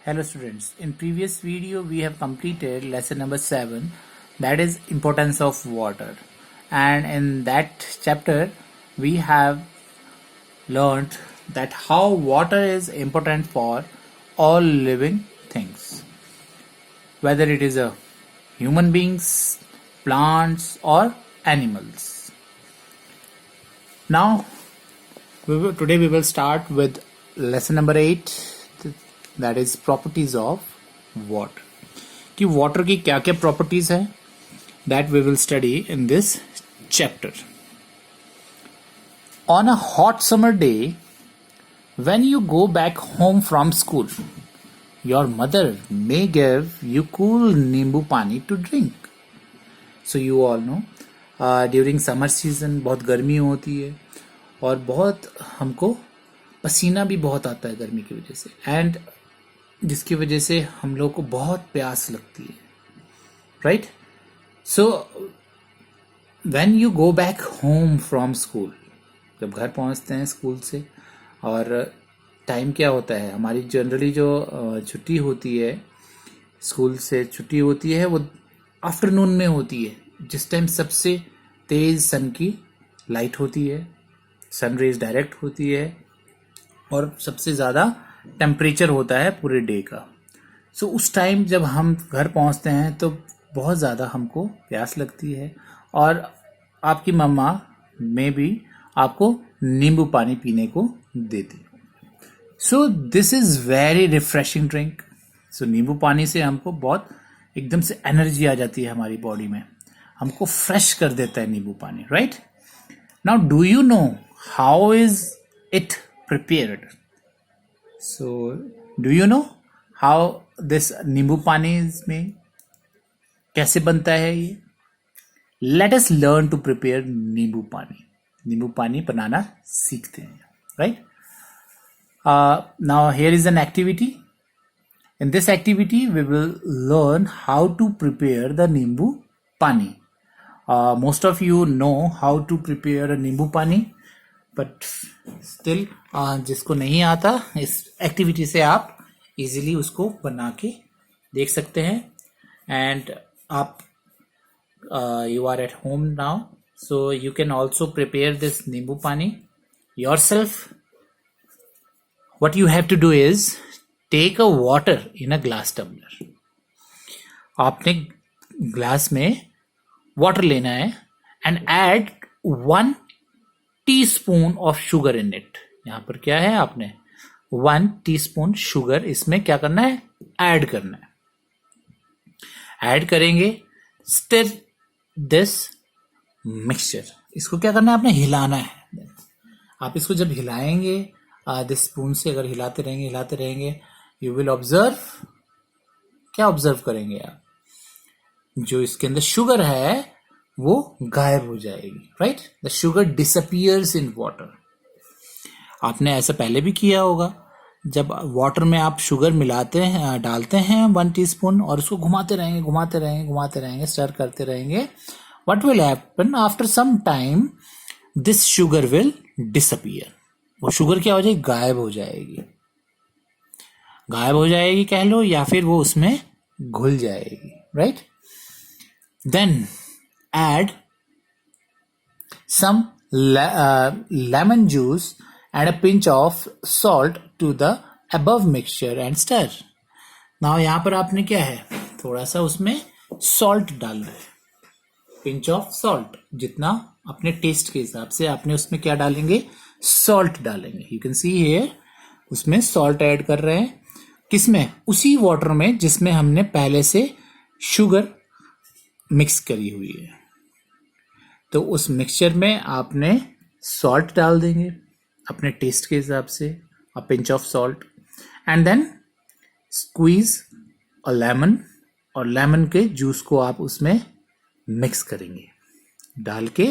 Hello students, in previous video we have completed lesson number 7, that is importance of water, and in that chapter we have learned that how water is important for all living things, whether it is a human beings, plants or animals. Now today we will start with lesson number 8, that is properties of water. कि water की क्या क्या properties है, that we will study in this chapter. On a hot summer day, when you go back home from school, your mother may give you cool नींबू पानी to drink. So you all know, during summer season बहुत गर्मी होती है और बहुत हमको पसीना भी बहुत आता है गर्मी की वजह से, एंड जिसकी वजह से हम लोग को बहुत प्यास लगती है, right. So when you go back home from school, जब घर पहुंचते हैं स्कूल से, और टाइम क्या होता है हमारी जनरली जो छुट्टी होती है, स्कूल से छुट्टी होती है वो आफ्टरनून में होती है, जिस टाइम सबसे तेज सन की लाइट होती है, सन रेज डायरेक्ट होती है और सबसे ज़्यादा टेम्परेचर होता है पूरे डे का. सो उस टाइम जब हम घर पहुंचते हैं तो बहुत ज़्यादा हमको प्यास लगती है और आपकी मम्मा में भी आपको नींबू पानी पीने को देती है. So this is very refreshing drink. So नींबू पानी से हमको बहुत एकदम से एनर्जी आ जाती है हमारी बॉडी में, हमको फ्रेश कर देता है नींबू पानी, right. Now do you know how is it prepared? So, do you know how this नींबू पानी में कैसे बनता है ये? Let us learn to prepare नींबू पानी. नींबू पानी बनाना सीखते हैं, right? Now here is an activity. In this activity, we will learn how to prepare the नींबू पानी. Most of you know how to prepare a नींबू पानी, बट स्टिल जिसको नहीं आता, इस एक्टिविटी से आप इजीली उसको बना के देख सकते हैं. एंड आप you are at home now, so you can also prepare this nimbu pani yourself. What you have to do is take a water in a glass tumbler. आपने ग्लास में वाटर लेना है and add 1 teaspoon of sugar in it. यहां पर क्या है, आपने 1 टीस्पून शुगर इसमें क्या करना है, ऐड करना है. ऐड करेंगे, स्टिर दिस मिक्सचर. इसको क्या करना है, आपने हिलाना है. आप इसको जब हिलाएंगे दिस स्पून से, अगर हिलाते रहेंगे यू विल ऑब्जर्व. क्या ऑब्जर्व करेंगे आप, जो इसके अंदर शुगर है वो गायब हो जाएगी, right. The sugar disappears in water. आपने ऐसा पहले भी किया होगा, जब वाटर में आप शुगर मिलाते हैं, डालते हैं 1 टीस्पून और उसको घुमाते रहेंगे, स्टर करते रहेंगे. What will happen, after some time this sugar will disappear. वो शुगर क्या हो जाएगी, गायब हो जाएगी कह लो, या फिर वो उसमें घुल जाएगी, right. Then add some lemon juice and a pinch of salt to the above mixture and stir. Now यहाँ पर आपने क्या है, थोड़ा सा उसमें salt डालना है, pinch of salt, जितना अपने टेस्ट के हिसाब से आपने उसमें क्या डालेंगे, salt डालेंगे. You can see here उसमें salt ऐड कर रहे हैं, किसमें, उसी वाटर में जिसमें हमने पहले से शुगर मिक्स करी हुई है. तो उस मिक्सचर में आपने सॉल्ट डाल देंगे अपने टेस्ट के हिसाब से, a pinch of salt, and then squeeze a lemon, और लेमन के जूस को आप उसमें मिक्स करेंगे, डाल के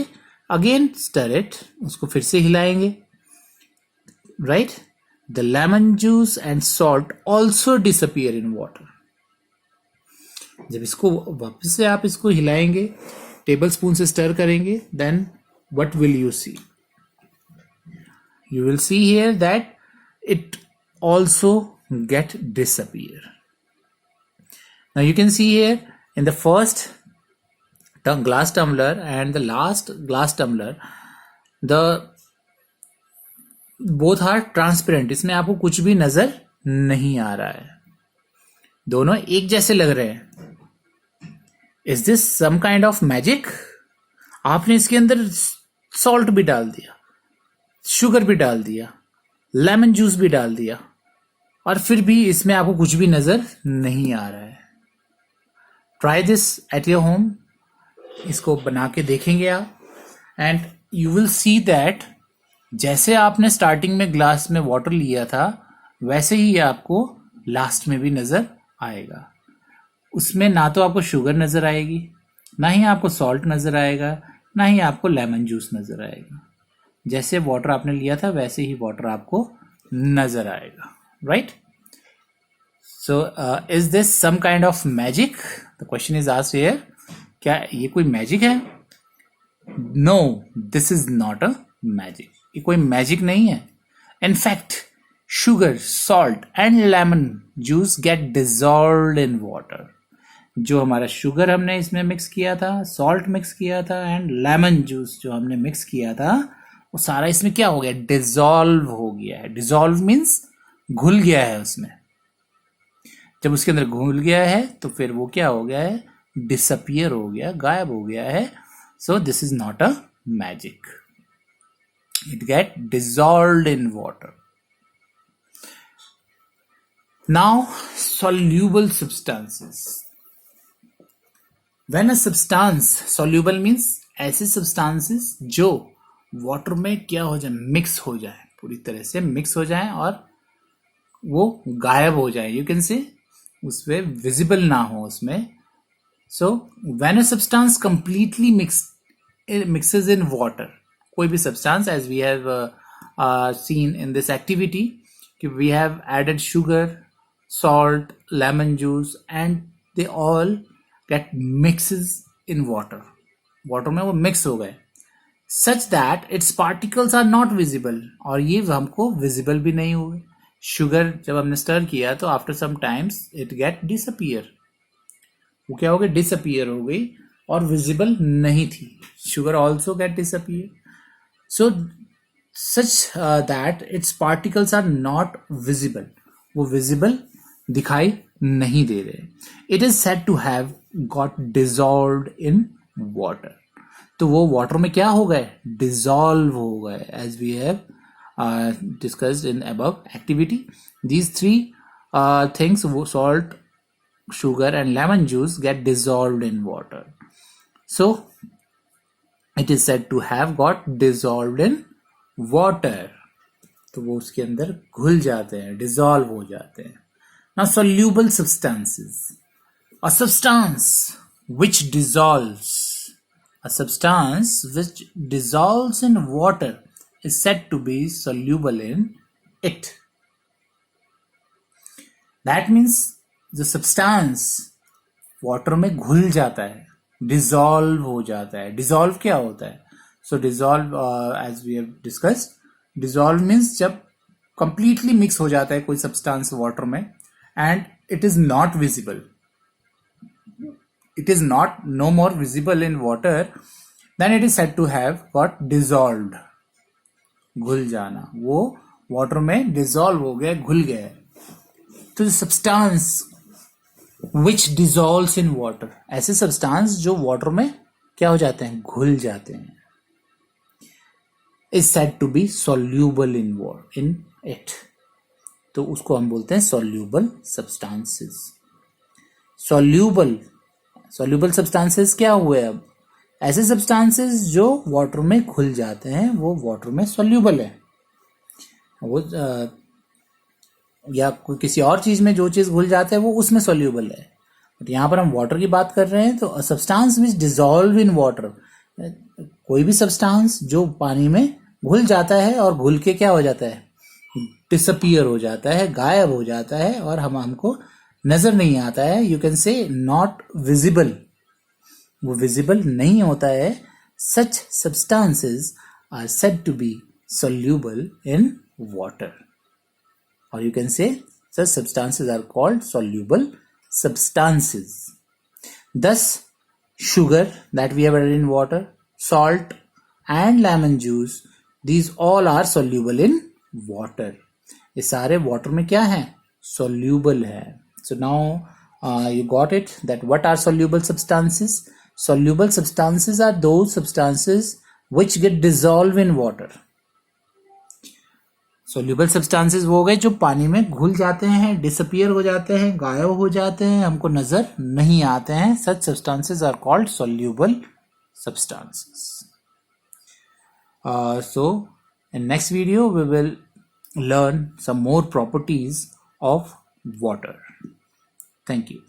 अगेन स्टर इट, उसको फिर से हिलाएंगे, right. The lemon juice and salt also disappear in water. जब इसको वापस से आप इसको हिलाएंगे, टेबल स्पून से स्टर करेंगे, then what will you see, you will see here that it also get disappear. Now you can see here in the first glass tumbler and the last glass tumbler, the both are transparent. इसमें आपको कुछ भी नजर नहीं आ रहा है, दोनों एक जैसे लग रहे हैं. Is this some kind of magic? आपने इसके अंदर सॉल्ट भी डाल दिया, शुगर भी डाल दिया, लेमन जूस भी डाल दिया, और फिर भी इसमें आपको कुछ भी नजर नहीं आ रहा है. Try this at your home. इसको बना के देखेंगे आप, and you will see that जैसे आपने स्टार्टिंग में ग्लास में वाटर लिया था वैसे ही आपको लास्ट में भी नजर आएगा. उसमें ना तो आपको शुगर नजर आएगी, ना ही आपको सॉल्ट नजर आएगा, ना ही आपको लेमन जूस नजर आएगा. जैसे वाटर आपने लिया था वैसे ही वाटर आपको नजर आएगा. Right? So is this some kind of magic? The question is asked here. क्या ये कोई मैजिक है? No, this is not a magic. ये कोई मैजिक नहीं है. In fact sugar, salt and lemon juice get dissolved in water. जो हमारा शुगर हमने इसमें मिक्स किया था, सॉल्ट मिक्स किया था एंड लेमन जूस जो हमने मिक्स किया था, वो सारा इसमें क्या हो गया? डिसॉल्व हो गया है. डिसॉल्व मीन्स घुल गया है उसमें. जब उसके अंदर घुल गया है तो फिर वो क्या हो गया है? डिसअपियर हो गया, गायब हो गया है. So this is not a magic. It get dissolved in water. Now, soluble substances. When a substance soluble means ऐसे substances जो water में क्या हो जाए? मिक्स हो जाए, पूरी तरह से मिक्स हो जाए और वो गायब हो जाए. You can say उसमें visible ना हो उसमें. So when a substance completely mixes in water, कोई भी substance, as we have seen in this activity, we have added sugar, salt, lemon juice, and they all get mixes in water. Water में वो mix हो गए, such that its particles are not visible. और ये हमको visible भी नहीं हुए. शुगर जब हमने स्टर किया तो after some times it get disappear. वो क्या हो गई? डिसअपियर हो गई और विजिबल नहीं थी. Sugar also get disappear. So such that it's particles are not visible. वो विजिबल दिखाई नहीं दे रहे. It is said to have got dissolved in water. तो वो वाटर में क्या हो गए? डिजॉल्व हो गए. As we have discussed in above activity, these three things, salt, sugar and lemon juice get dissolved in water. So it is said to have got dissolved in water. तो वो उसके अंदर घुल जाते हैं, dissolve हो जाते हैं. Now soluble substances. A substance which dissolves. A substance which dissolves in water is said to be soluble in it. That means जो सब्सटेंस वाटर में घुल जाता है, डिसॉल्व हो जाता है. डिसॉल्व क्या होता है? So dissolve, as we have discussed, dissolve means जब कंप्लीटली मिक्स हो जाता है कोई सब्सटेंस वाटर में and it is not visible. It is not no more visible in water, then it is said to have got dissolved. घुल जाना, वो water में डिसॉल्व हो गया, घुल गया. तो substance which dissolves in water, ऐसे सब्सटेंस जो वाटर में क्या हो जाते हैं? घुल जाते हैं, is said to be soluble in water in it. तो उसको हम बोलते हैं soluble substances. soluble substances क्या हुए? अब ऐसे substances जो वाटर में घुल जाते हैं वो वाटर में soluble है. वो या कोई किसी और चीज में जो चीज घुल जाता है वो उसमें सोल्यूबल है. बट यहाँ पर हम वाटर की बात कर रहे हैं. तो substance which dissolve in water, कोई भी सब्सटेंस जो पानी में घुल जाता है और घुल के क्या हो जाता है? डिसअपियर हो जाता है, गायब हो जाता है और हमको नजर नहीं आता है. You can say not visible. वो विजिबल नहीं होता है. Such substances are said to be soluble in water. Or you can say Such substances are called soluble substances. Thus, sugar that we have added in water, salt and lemon juice, these all are soluble in water. ये सारे water में क्या है? Soluble है. So now you got it that what are soluble substances? Soluble substances are those substances which get dissolved in water. Soluble substances वो हो गए जो पानी में घुल जाते हैं, डिसअपियर हो जाते हैं, गायब हो जाते हैं, हमको नजर नहीं आते हैं. Such substances are called soluble substances. So in next video we will learn some more properties of water. Thank you.